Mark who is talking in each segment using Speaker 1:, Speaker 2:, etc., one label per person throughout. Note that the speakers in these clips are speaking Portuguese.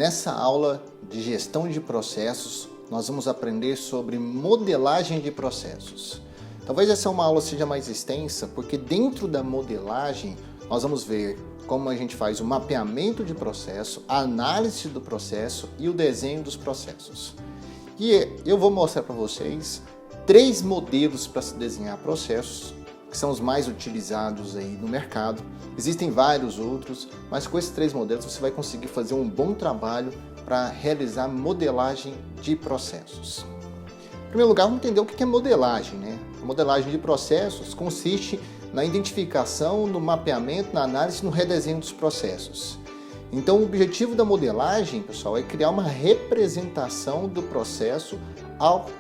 Speaker 1: Nessa aula de gestão de processos, nós vamos aprender sobre modelagem de processos. Talvez essa uma aula seja mais extensa, porque dentro da modelagem nós vamos ver como a gente faz o mapeamento de processo, a análise do processo e o desenho dos processos. E eu vou mostrar para vocês 3 modelos para se desenhar processos, que são os mais utilizados aí no mercado. Existem vários outros, mas com esses 3 modelos você vai conseguir fazer um bom trabalho para realizar modelagem de processos. Em primeiro lugar, vamos entender o que é modelagem, né? A modelagem de processos consiste na identificação, no mapeamento, na análise e no redesenho dos processos. Então, o objetivo da modelagem, pessoal, é criar uma representação do processo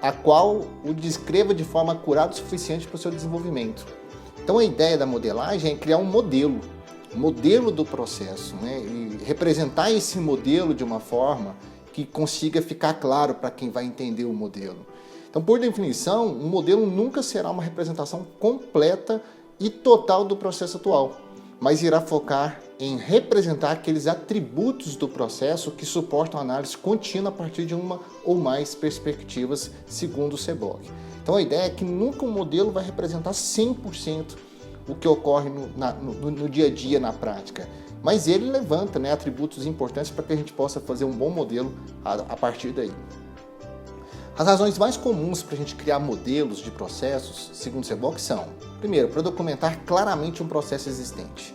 Speaker 1: a qual o descreva de forma acurada o suficiente para o seu desenvolvimento. Então, a ideia da modelagem é criar um modelo do processo, né? E representar esse modelo de uma forma que consiga ficar claro para quem vai entender o modelo. Então, por definição, um modelo nunca será uma representação completa e total do processo atual, mas irá focar em representar aqueles atributos do processo que suportam a análise contínua a partir de uma ou mais perspectivas, segundo o CBOC. Então a ideia é que nunca um modelo vai representar 100% o que ocorre no dia a dia, na prática, mas ele levanta, né, atributos importantes para que a gente possa fazer um bom modelo a partir daí. As razões mais comuns para a gente criar modelos de processos, segundo o CBOC, são: primeiro, para documentar claramente um processo existente.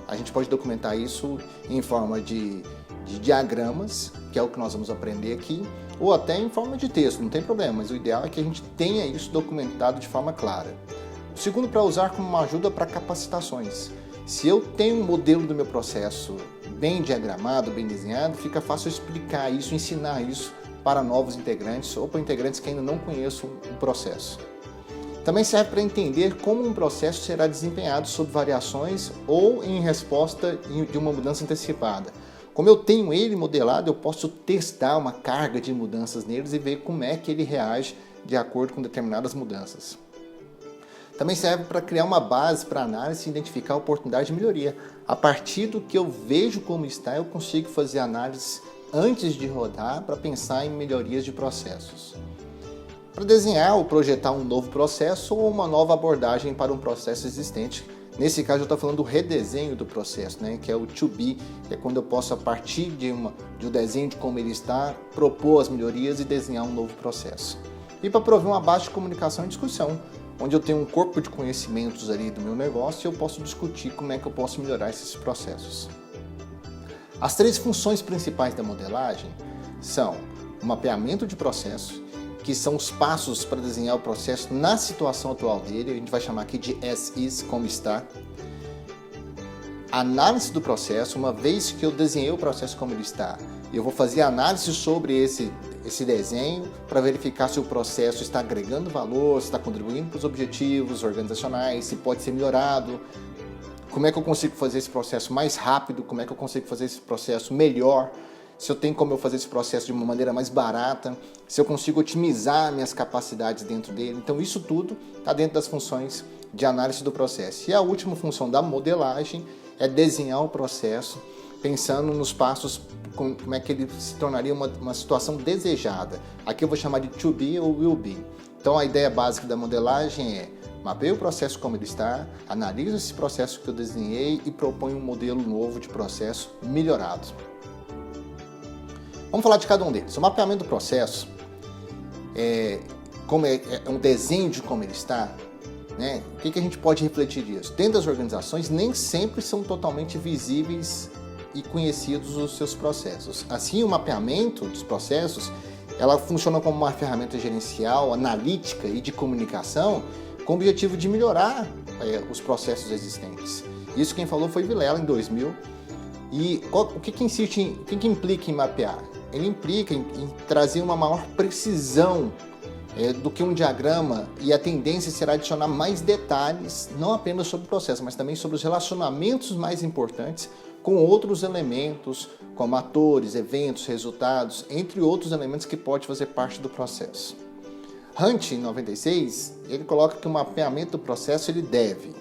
Speaker 1: A gente pode documentar isso em forma de diagramas, que é o que nós vamos aprender aqui, ou até em forma de texto, não tem problema, mas o ideal é que a gente tenha isso documentado de forma clara. O segundo, para usar como uma ajuda para capacitações. Se eu tenho um modelo do meu processo bem diagramado, bem desenhado, fica fácil explicar isso, ensinar isso para novos integrantes ou para integrantes que ainda não conheçam o processo. Também serve para entender como um processo será desempenhado sob variações ou em resposta de uma mudança antecipada. Como eu tenho ele modelado, eu posso testar uma carga de mudanças neles e ver como é que ele reage de acordo com determinadas mudanças. Também serve para criar uma base para análise e identificar a oportunidade de melhoria. A partir do que eu vejo como está, eu consigo fazer análise antes de rodar para pensar em melhorias de processos. Para desenhar ou projetar um novo processo ou uma nova abordagem para um processo existente. Nesse caso eu estou falando do redesenho do processo, né? Que é o to be, que é quando eu posso, a partir de um desenho de como ele está, propor as melhorias e desenhar um novo processo. E para prover uma base de comunicação e discussão, onde eu tenho um corpo de conhecimentos ali do meu negócio e eu posso discutir como é que eu posso melhorar esses processos. As 3 funções principais da modelagem são o mapeamento de processo, que são os passos para desenhar o processo na situação atual dele, a gente vai chamar aqui de as is, como está. Análise do processo, uma vez que eu desenhei o processo como ele está, eu vou fazer análise sobre esse desenho para verificar se o processo está agregando valor, se está contribuindo para os objetivos organizacionais, se pode ser melhorado, como é que eu consigo fazer esse processo mais rápido, como é que eu consigo fazer esse processo melhor, se eu tenho como eu fazer esse processo de uma maneira mais barata, se eu consigo otimizar minhas capacidades dentro dele. Então isso tudo está dentro das funções de análise do processo. E a última função da modelagem é desenhar o processo, pensando nos passos, como é que ele se tornaria uma situação desejada. Aqui eu vou chamar de to be ou will be. Então a ideia básica da modelagem é: mapeie o processo como ele está, analise esse processo que eu desenhei e propõe um modelo novo de processo melhorado. Vamos falar de cada um deles. O mapeamento do processo é um desenho de como ele está, né? O que a gente pode refletir disso? Dentro das organizações, nem sempre são totalmente visíveis e conhecidos os seus processos. Assim, o mapeamento dos processos, ela funciona como uma ferramenta gerencial, analítica e de comunicação, com o objetivo de melhorar os processos existentes. Isso quem falou foi Vilela, em 2000. E o que implica em mapear? Ele implica em trazer uma maior precisão do que um diagrama, e a tendência será adicionar mais detalhes, não apenas sobre o processo, mas também sobre os relacionamentos mais importantes com outros elementos, como atores, eventos, resultados, entre outros elementos que podem fazer parte do processo. Hunt, em 96, ele coloca que o mapeamento do processo ele deve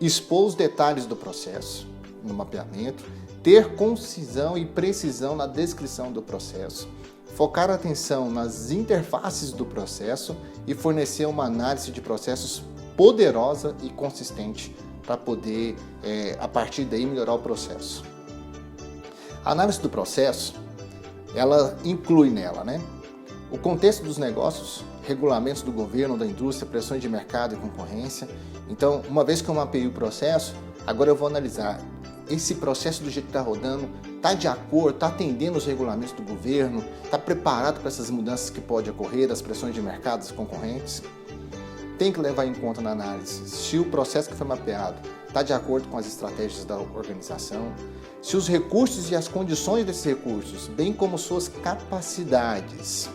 Speaker 1: expor os detalhes do processo no mapeamento, ter concisão e precisão na descrição do processo, focar a atenção nas interfaces do processo e fornecer uma análise de processos poderosa e consistente para poder, a partir daí, melhorar o processo. A análise do processo, ela inclui nela, o contexto dos negócios, regulamentos do governo, da indústria, pressões de mercado e concorrência. Então, uma vez que eu mapeei o processo, agora eu vou analisar esse processo do jeito que está rodando, está de acordo, está atendendo os regulamentos do governo, está preparado para essas mudanças que podem ocorrer, das pressões de mercado, das concorrentes. Tem que levar em conta na análise se o processo que foi mapeado está de acordo com as estratégias da organização, se os recursos e as condições desses recursos, bem como suas capacidades,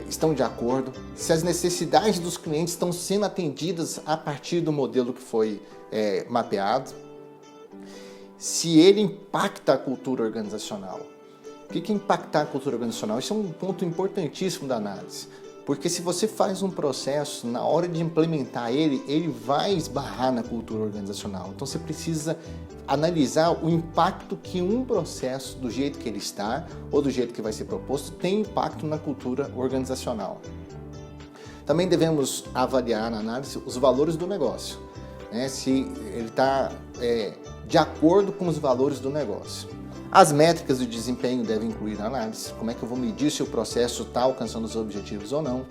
Speaker 1: estão de acordo, se as necessidades dos clientes estão sendo atendidas a partir do modelo que foi mapeado, se ele impacta a cultura organizacional. O que é impactar a cultura organizacional? Isso é um ponto importantíssimo da análise, porque se você faz um processo, na hora de implementar ele vai esbarrar na cultura organizacional. Então você precisa analisar o impacto que um processo, do jeito que ele está, ou do jeito que vai ser proposto, tem impacto na cultura organizacional. Também devemos avaliar na análise os valores do negócio, se ele está de acordo com os valores do negócio. As métricas de desempenho devem incluir na análise, como é que eu vou medir se o processo está alcançando os objetivos ou não.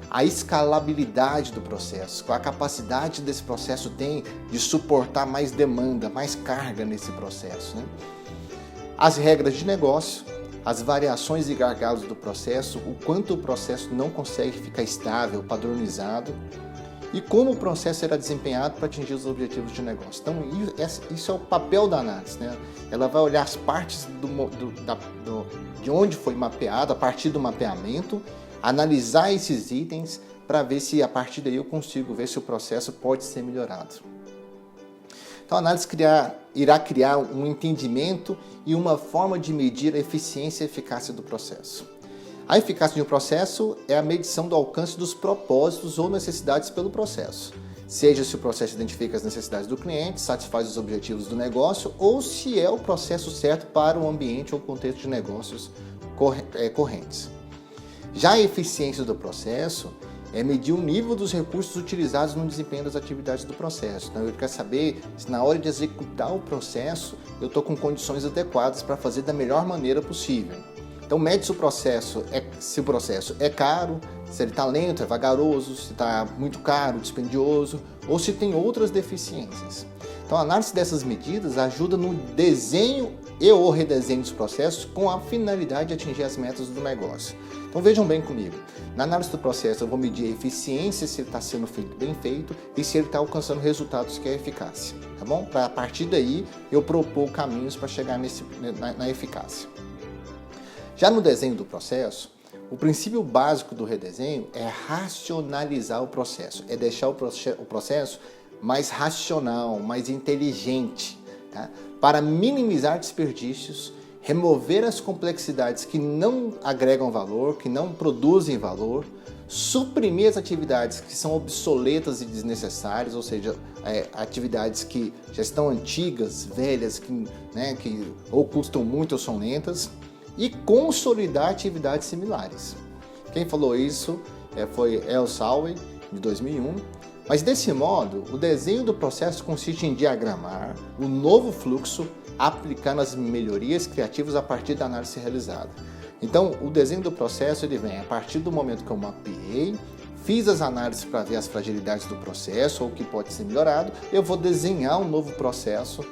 Speaker 1: A escalabilidade do processo, qual a capacidade desse processo tem de suportar mais demanda, mais carga nesse processo. As regras de negócio, as variações e gargalos do processo, o quanto o processo não consegue ficar estável, padronizado, e como o processo será desempenhado para atingir os objetivos de negócio. Então, isso é o papel da análise. Ela vai olhar as partes de onde foi mapeado, a partir do mapeamento, analisar esses itens para ver se a partir daí eu consigo ver se o processo pode ser melhorado. Então, a análise irá criar um entendimento e uma forma de medir a eficiência e eficácia do processo. A eficácia de um processo é a medição do alcance dos propósitos ou necessidades pelo processo, seja se o processo identifica as necessidades do cliente, satisfaz os objetivos do negócio ou se é o processo certo para o ambiente ou contexto de negócios correntes. Já a eficiência do processo é medir o nível dos recursos utilizados no desempenho das atividades do processo. Então, eu quero saber se na hora de executar o processo eu estou com condições adequadas para fazer da melhor maneira possível. Então, mede se o processo é caro, se ele está lento, é vagaroso, se está muito caro, dispendioso, ou se tem outras deficiências. Então, a análise dessas medidas ajuda no desenho e ou redesenho dos processos com a finalidade de atingir as metas do negócio. Então, vejam bem comigo. Na análise do processo, eu vou medir a eficiência, se ele está sendo feito bem feito e se ele está alcançando resultados que é eficácia, tá bom? Para a partir daí, eu propor caminhos para chegar na eficácia. Já no desenho do processo, o princípio básico do redesenho é racionalizar o processo, é deixar o processo mais racional, mais inteligente, para minimizar desperdícios, remover as complexidades que não agregam valor, que não produzem valor, suprimir as atividades que são obsoletas e desnecessárias, ou seja, atividades que já estão antigas, velhas, que ou custam muito ou são lentas, e consolidar atividades similares. Quem falou isso foi El Salwe, de 2001. Mas desse modo, o desenho do processo consiste em diagramar o novo fluxo, aplicando as melhorias criativas a partir da análise realizada. Então, o desenho do processo ele vem a partir do momento que eu mapeei, fiz as análises para ver as fragilidades do processo ou o que pode ser melhorado, eu vou desenhar um novo processo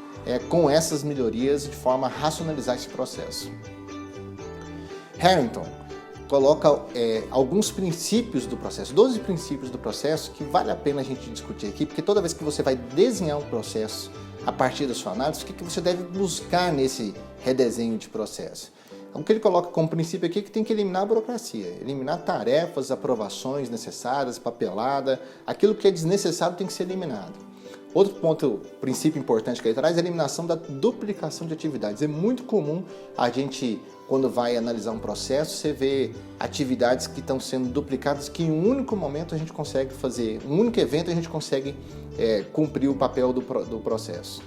Speaker 1: com essas melhorias de forma a racionalizar esse processo. Harrington coloca alguns princípios do processo, 12 princípios do processo que vale a pena a gente discutir aqui, porque toda vez que você vai desenhar um processo a partir da sua análise, o que você deve buscar nesse redesenho de processo? Então, o que ele coloca como princípio aqui é que tem que eliminar a burocracia, eliminar tarefas, aprovações necessárias, papelada, aquilo que é desnecessário tem que ser eliminado. Outro princípio importante que ele traz é a eliminação da duplicação de atividades. É muito comum a gente, quando vai analisar um processo, você vê atividades que estão sendo duplicadas, que em um único momento a gente consegue fazer, um único evento a gente consegue cumprir o papel do processo.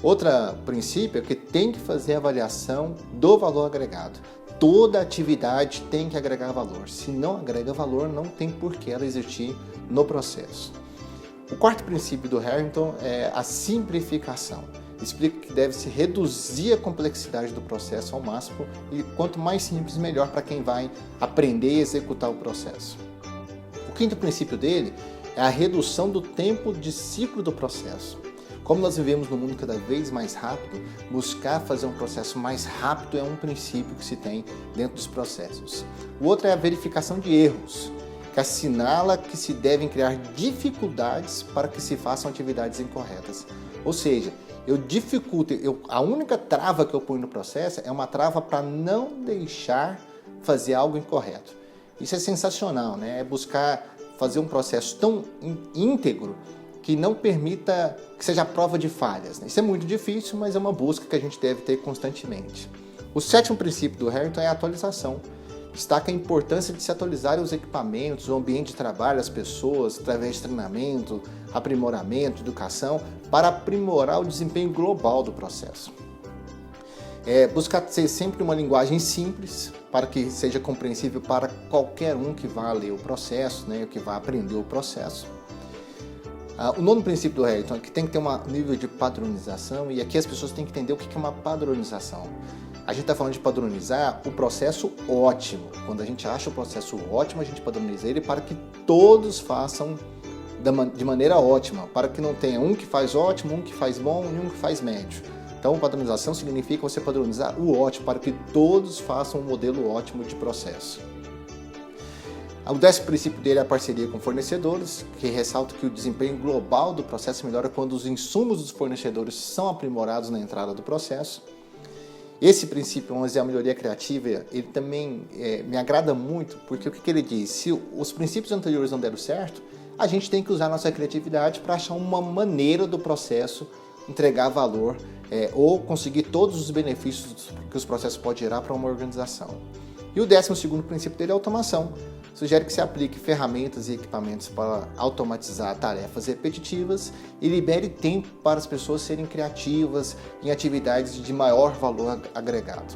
Speaker 1: Outro princípio é que tem que fazer a avaliação do valor agregado. Toda atividade tem que agregar valor. Se não agrega valor, não tem por que ela existir no processo. O quarto princípio do Harrington é a simplificação. Explica que deve-se reduzir a complexidade do processo ao máximo e quanto mais simples, melhor para quem vai aprender e executar o processo. O quinto princípio dele é a redução do tempo de ciclo do processo. Como nós vivemos num mundo cada vez mais rápido, buscar fazer um processo mais rápido é um princípio que se tem dentro dos processos. O outro é a verificação de erros, que assinala que se devem criar dificuldades para que se façam atividades incorretas. Ou seja, a única trava que eu ponho no processo é uma trava para não deixar fazer algo incorreto. Isso é sensacional, né? É buscar fazer um processo tão íntegro que não permita que seja a prova de falhas, né? Isso é muito difícil, mas é uma busca que a gente deve ter constantemente. O sétimo princípio do Harrington é a atualização. Destaca a importância de se atualizar os equipamentos, o ambiente de trabalho, as pessoas, através de treinamento, aprimoramento, educação, para aprimorar o desempenho global do processo. Buscar ser sempre uma linguagem simples, para que seja compreensível para qualquer um que vá ler o processo, né, que vá aprender o processo. O nono princípio do Harrington é que tem que ter um nível de padronização, e aqui as pessoas têm que entender o que é uma padronização. A gente está falando de padronizar o processo ótimo. Quando a gente acha o processo ótimo, a gente padroniza ele para que todos façam de maneira ótima, para que não tenha um que faz ótimo, um que faz bom e um que faz médio. Então, padronização significa você padronizar o ótimo para que todos façam um modelo ótimo de processo. O 10º princípio dele é a parceria com fornecedores, que ressalta que o desempenho global do processo melhora quando os insumos dos fornecedores são aprimorados na entrada do processo. Esse princípio, 11, é a melhoria criativa, ele também me agrada muito, porque o que ele diz? Se os princípios anteriores não deram certo, a gente tem que usar a nossa criatividade para achar uma maneira do processo entregar valor ou conseguir todos os benefícios que os processos podem gerar para uma organização. E o 12º princípio dele é a automação. Sugere que se aplique ferramentas e equipamentos para automatizar tarefas repetitivas e libere tempo para as pessoas serem criativas em atividades de maior valor agregado.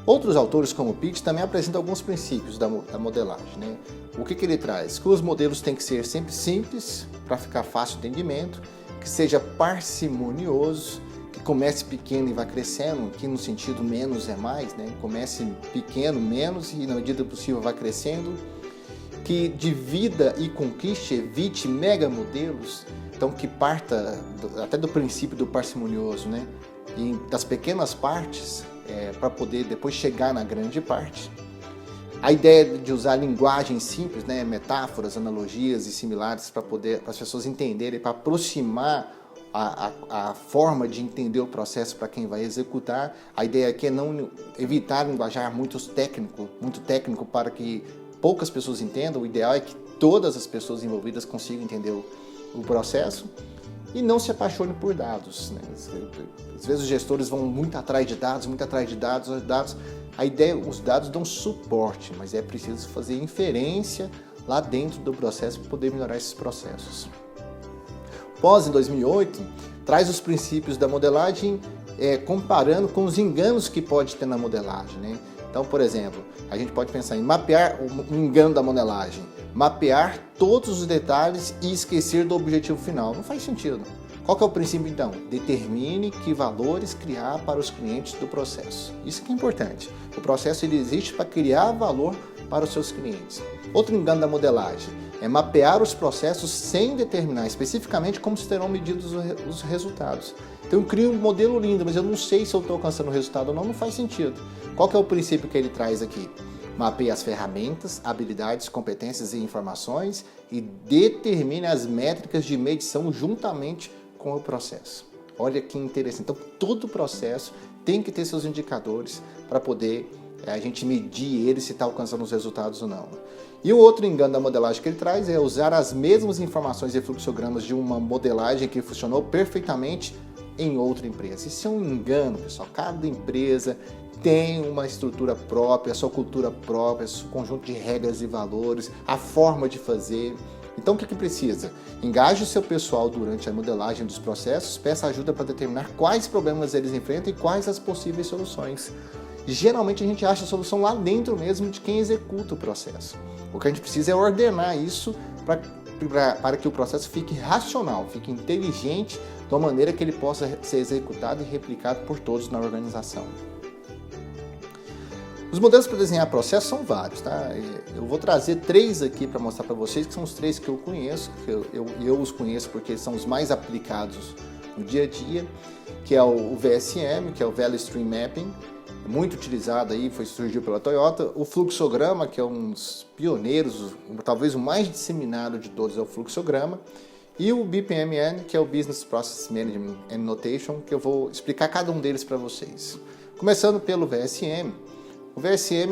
Speaker 1: Outros autores, como Pitt, também apresentam alguns princípios da modelagem, né? O que ele traz? Que os modelos têm que ser sempre simples, para ficar fácil de entendimento, que seja parcimonioso, que comece pequeno e vá crescendo, que no sentido menos é mais, né? Comece pequeno, menos, e na medida possível vá crescendo, que divida e conquiste, evite mega modelos, então que parta até do princípio do parcimonioso, né? E das pequenas partes, para poder depois chegar na grande parte. A ideia de usar linguagem simples, né? Metáforas, analogias e similares para as pessoas entenderem, para aproximar a forma de entender o processo para quem vai executar. A ideia aqui é não evitar linguajar muito técnico para que poucas pessoas entendam. O ideal é que todas as pessoas envolvidas consigam entender o processo e não se apaixone por dados, né? Às vezes os gestores vão muito atrás de dados, a ideia, os dados dão suporte, mas é preciso fazer inferência lá dentro do processo para poder melhorar esses processos. Pós, em 2008, traz os princípios da modelagem comparando com os enganos que pode ter na modelagem, né? Então, por exemplo, a gente pode pensar em mapear o engano da modelagem, mapear todos os detalhes e esquecer do objetivo final. Não faz sentido. Qual que é o princípio, então? Determine que valores criar para os clientes do processo. Isso que é importante. O processo ele existe para criar valor para os seus clientes. Outro engano da modelagem é mapear os processos sem determinar especificamente como serão medidos os resultados. Então eu crio um modelo lindo, mas eu não sei se eu estou alcançando o resultado ou não, não faz sentido. Qual que é o princípio que ele traz aqui? Mapeie as ferramentas, habilidades, competências e informações e determine as métricas de medição juntamente com o processo. Olha que interessante. Então todo o processo tem que ter seus indicadores para poder a gente medir ele se está alcançando os resultados ou não. E o outro engano da modelagem que ele traz é usar as mesmas informações e fluxogramas de uma modelagem que funcionou perfeitamente em outra empresa. Isso é um engano, pessoal. Cada empresa tem uma estrutura própria, a sua cultura própria, seu conjunto de regras e valores, a forma de fazer. Então o que precisa? Engaje o seu pessoal durante a modelagem dos processos, peça ajuda para determinar quais problemas eles enfrentam e quais as possíveis soluções. Geralmente a gente acha a solução lá dentro mesmo de quem executa o processo. O que a gente precisa é ordenar isso para que o processo fique racional, fique inteligente, de uma maneira que ele possa ser executado e replicado por todos na organização. Os modelos para desenhar processos são vários, tá? Eu vou trazer 3 aqui para mostrar para vocês, que são os 3 que eu conheço, que eu os conheço porque são os mais aplicados no dia a dia, que é o VSM, que é o Value Stream Mapping, muito utilizado aí, surgiu pela Toyota. O fluxograma, que é um dos pioneiros, talvez o mais disseminado de todos, é o fluxograma. E o BPMN, que é o Business Process Management and Notation, que eu vou explicar cada um deles para vocês. Começando pelo VSM. O VSM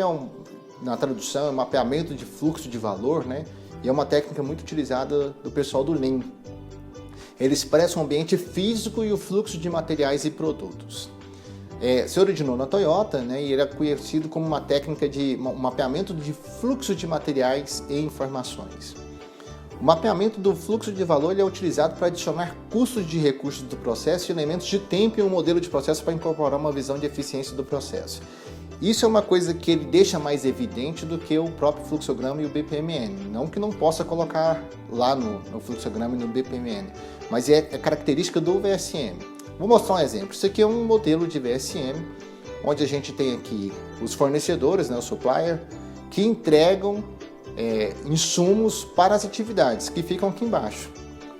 Speaker 1: na tradução, é um mapeamento de fluxo de valor, né? E é uma técnica muito utilizada do pessoal do Lean. Ele expressa o ambiente físico e o fluxo de materiais e produtos. Se originou na Toyota, né, e ele é conhecido como uma técnica de mapeamento de fluxo de materiais e informações. O mapeamento do fluxo de valor ele é utilizado para adicionar custos de recursos do processo e elementos de tempo em um modelo de processo para incorporar uma visão de eficiência do processo. Isso é uma coisa que ele deixa mais evidente do que o próprio fluxograma e o BPMN. Não que não possa colocar lá no fluxograma e no BPMN, mas é característica do VSM. Vou mostrar um exemplo. Isso aqui é um modelo de VSM, onde a gente tem aqui os fornecedores, né, o supplier, que entregam insumos para as atividades, que ficam aqui embaixo.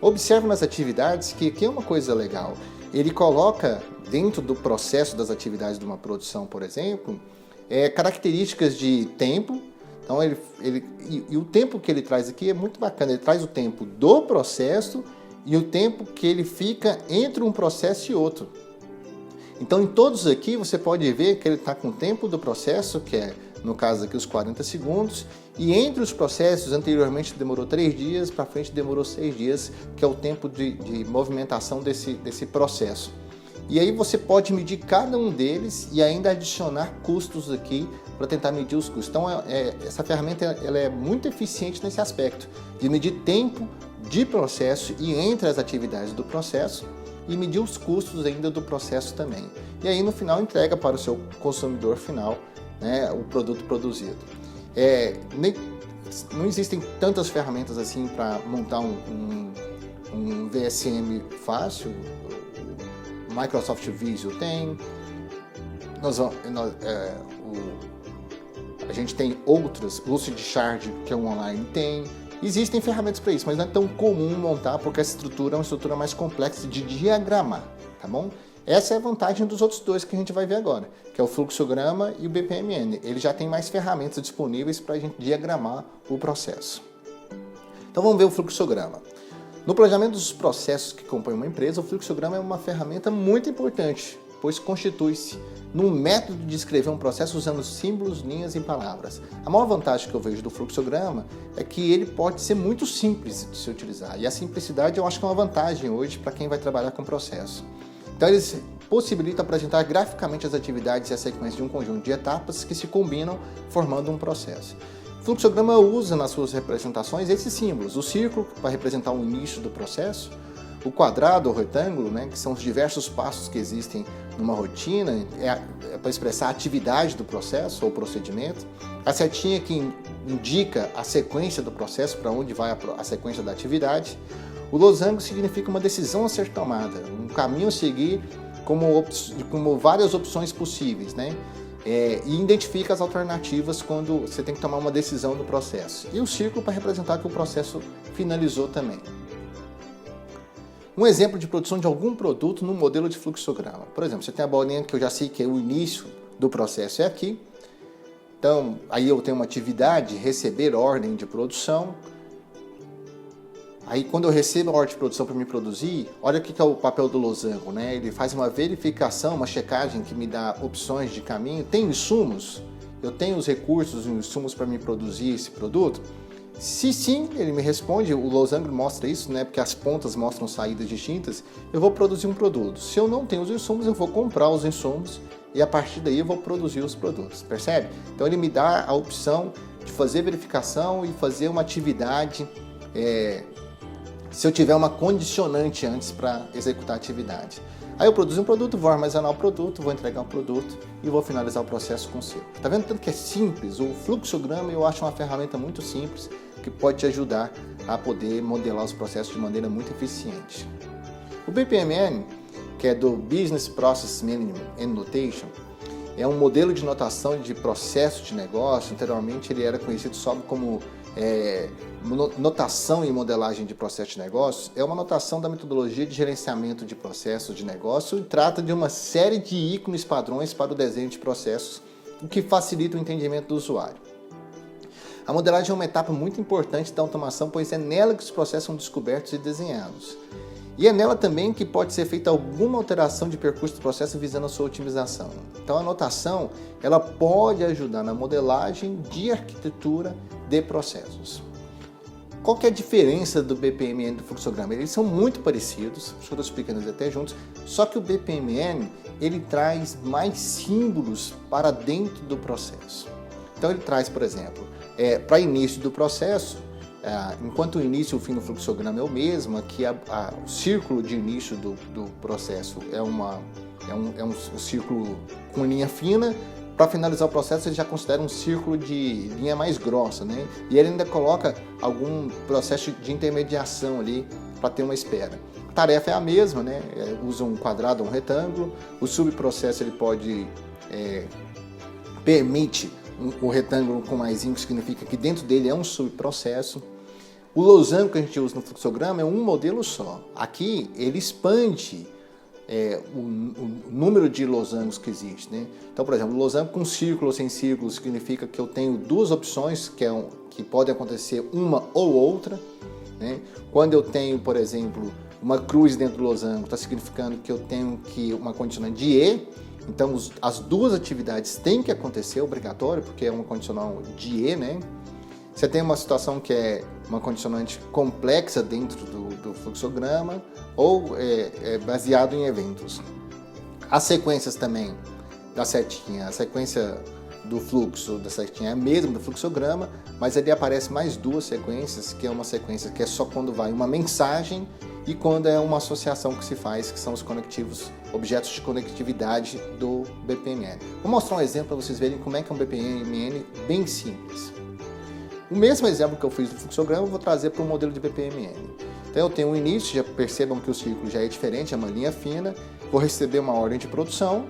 Speaker 1: Observe nas atividades que aqui é uma coisa legal. Ele coloca dentro do processo das atividades de uma produção, por exemplo, características de tempo. Então, e o tempo que ele traz aqui é muito bacana. Ele traz o tempo do processo e o tempo que ele fica entre um processo e outro. Então, em todos aqui, você pode ver que ele está com o tempo do processo, que é, no caso aqui, os 40 segundos, e entre os processos, anteriormente demorou 3 dias, para frente demorou 6 dias, que é o tempo de movimentação desse processo. E aí você pode medir cada um deles e ainda adicionar custos aqui para tentar medir os custos. Então, essa ferramenta ela é muito eficiente nesse aspecto, de medir tempo de processo e entre as atividades do processo e medir os custos ainda do processo também. E aí, no final, entrega para o seu consumidor final, né, o produto produzido. Não existem tantas ferramentas assim para montar um VSM fácil. O Microsoft Visio tem, a gente tem outras, Lucidchart, que é um online, tem. Existem ferramentas para isso, mas não é tão comum montar porque essa estrutura é uma estrutura mais complexa de diagramar, tá bom? Essa é a vantagem dos outros 2 que a gente vai ver agora, que é o fluxograma e o BPMN. Ele já tem mais ferramentas disponíveis para a gente diagramar o processo. Então vamos ver o fluxograma. No planejamento dos processos que compõem uma empresa, o fluxograma é uma ferramenta muito importante, pois constitui-se num método de descrever um processo usando símbolos, linhas e palavras. A maior vantagem que eu vejo do fluxograma é que ele pode ser muito simples de se utilizar, e a simplicidade eu acho que é uma vantagem hoje para quem vai trabalhar com processo. Então ele possibilita apresentar graficamente as atividades e a sequência de um conjunto de etapas que se combinam formando um processo. O fluxograma usa nas suas representações esses símbolos, o círculo para representar o início do processo, o quadrado ou retângulo, né, que são os diversos passos que existem numa rotina, para expressar a atividade do processo ou procedimento, a setinha que indica a sequência do processo, para onde vai a sequência da atividade, o losango significa uma decisão a ser tomada, um caminho a seguir como várias opções possíveis, né? E identifica as alternativas quando você tem que tomar uma decisão no processo. E o círculo para representar que o processo finalizou também. Um exemplo de produção de algum produto no modelo de fluxograma. Por exemplo, você tem a bolinha que eu já sei que é o início do processo é aqui. Então, aí eu tenho uma atividade, receber ordem de produção. Aí, quando eu recebo a ordem de produção para me produzir, olha o que é o papel do losango, né? Ele faz uma verificação, uma checagem que me dá opções de caminho. Tem insumos? Eu tenho os recursos e os insumos para me produzir esse produto? Se sim, ele me responde, o losango mostra isso, né? Porque as pontas mostram saídas distintas, eu vou produzir um produto. Se eu não tenho os insumos, eu vou comprar os insumos e a partir daí eu vou produzir os produtos, percebe? Então ele me dá a opção de fazer verificação e fazer uma atividade se eu tiver uma condicionante antes para executar a atividade. Aí eu produzo um produto, vou armazenar o produto, vou entregar o produto e vou finalizar o processo com o ciclo. Tá vendo tanto que é simples? O fluxograma eu acho uma ferramenta muito simples que pode te ajudar a poder modelar os processos de maneira muito eficiente. O BPMN, que é do Business Process Management and Notation, é um modelo de notação de processo de negócio. Anteriormente ele era conhecido só como notação e modelagem de processo de negócio. É uma notação da metodologia de gerenciamento de processos de negócio e trata de uma série de ícones padrões para o desenho de processos, o que facilita o entendimento do usuário. A modelagem é uma etapa muito importante da automação, pois é nela que os processos são descobertos e desenhados. E é nela também que pode ser feita alguma alteração de percurso do processo visando a sua otimização. Então a notação ela pode ajudar na modelagem de arquitetura de processos. Qual que é a diferença do BPMN e do fluxograma? Eles são muito parecidos, acho que eu estou explicando eles até juntos, só que o BPMN ele traz mais símbolos para dentro do processo. Então ele traz, por exemplo, para início do processo, enquanto o início e o fim do fluxograma é o mesmo, aqui o círculo de início do processo é um círculo com linha fina. Para finalizar o processo, ele já considera um círculo de linha mais grossa, né? E ele ainda coloca algum processo de intermediação ali para ter uma espera. A tarefa é a mesma, né? Usa um quadrado ou um retângulo. O subprocesso ele permite o retângulo com maisinho, que significa que dentro dele é um subprocesso. O losango que a gente usa no fluxograma é um modelo só. Aqui ele expande o número de losangos que existe, né? Então, por exemplo, losango com círculo ou sem círculo significa que eu tenho duas opções que podem acontecer uma ou outra, né? Quando eu tenho, por exemplo, uma cruz dentro do losango, está significando que eu tenho uma condicionante de E. Então, as duas atividades têm que acontecer, obrigatório, porque é uma condicional de E, né? Você tem uma situação que é uma condicionante complexa dentro do fluxograma ou baseado em eventos. As sequências também da setinha, a sequência do fluxo da setinha é a mesma do fluxograma, mas ali aparece mais duas sequências, que é uma sequência que é só quando vai uma mensagem e quando é uma associação que se faz, que são os conectivos, objetos de conectividade do BPMN. Vou mostrar um exemplo para vocês verem como é que é um BPMN bem simples. O mesmo exemplo que eu fiz do fluxograma, eu vou trazer para o modelo de BPMN. Então eu tenho um início, já percebam que o ciclo já é diferente, é uma linha fina, vou receber uma ordem de produção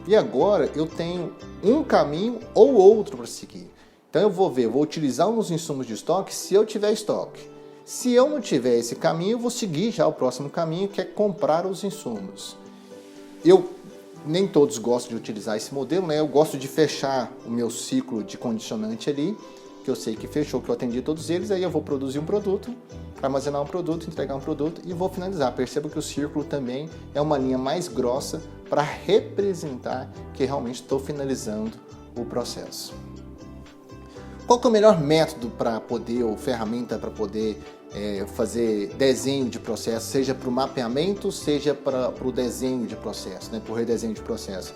Speaker 1: e agora eu tenho um caminho ou outro para seguir. Então eu vou utilizar uns insumos de estoque se eu tiver estoque. Se eu não tiver esse caminho, eu vou seguir já o próximo caminho, que é comprar os insumos. Nem todos gostam de utilizar esse modelo, né? Eu gosto de fechar o meu ciclo de condicionante ali, que eu sei que fechou, que eu atendi todos eles, aí eu vou produzir um produto, armazenar um produto, entregar um produto e vou finalizar. Perceba que o círculo também é uma linha mais grossa para representar que realmente estou finalizando o processo. Qual que é o melhor método para poder, ou ferramenta para poder fazer desenho de processo, seja para o mapeamento, seja para o desenho de processo, né, para o redesenho de processo?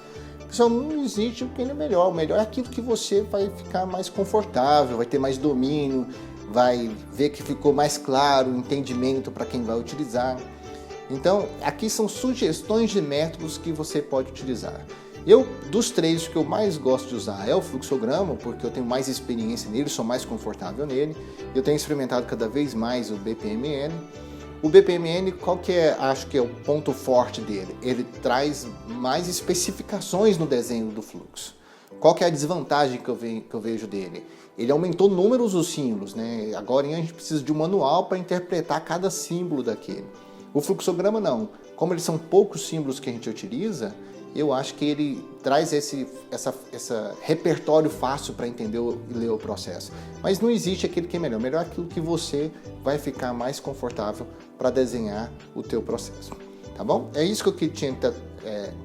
Speaker 1: Pessoal, não existe o que é melhor. O melhor é aquilo que você vai ficar mais confortável, vai ter mais domínio, vai ver que ficou mais claro o entendimento para quem vai utilizar. Então, aqui são sugestões de métodos que você pode utilizar. Dos três, o que eu mais gosto de usar é o fluxograma, porque eu tenho mais experiência nele, sou mais confortável nele. Eu tenho experimentado cada vez mais o BPMN. O BPMN, qual que acho que é o ponto forte dele? Ele traz mais especificações no desenho do fluxo. Qual que é a desvantagem que eu vejo dele? Ele aumentou números dos símbolos, né? Agora a gente precisa de um manual para interpretar cada símbolo daquele. O fluxograma não. Como eles são poucos símbolos que a gente utiliza, eu acho que ele traz esse repertório fácil para entender e ler o processo. Mas não existe aquele que é melhor. Melhor é aquilo que você vai ficar mais confortável para desenhar o teu processo. Tá bom? É isso que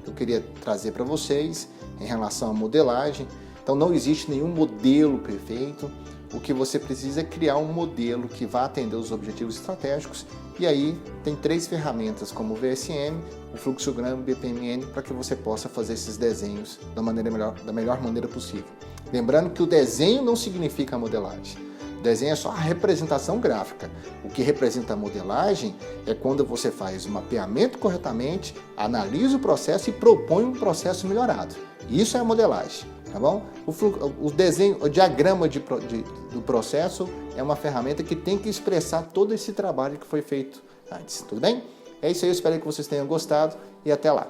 Speaker 1: eu queria trazer para vocês em relação à modelagem. Então não existe nenhum modelo perfeito. O que você precisa é criar um modelo que vá atender os objetivos estratégicos. E aí tem 3 ferramentas como o VSM, o fluxograma e o BPMN para que você possa fazer esses desenhos da melhor maneira possível. Lembrando que o desenho não significa a modelagem. desenho é só a representação gráfica. O que representa a modelagem é quando você faz o mapeamento corretamente, analisa o processo e propõe um processo melhorado. Isso é a modelagem, tá bom? O diagrama do processo é uma ferramenta que tem que expressar todo esse trabalho que foi feito antes, tudo bem? É isso aí, eu espero que vocês tenham gostado e até lá.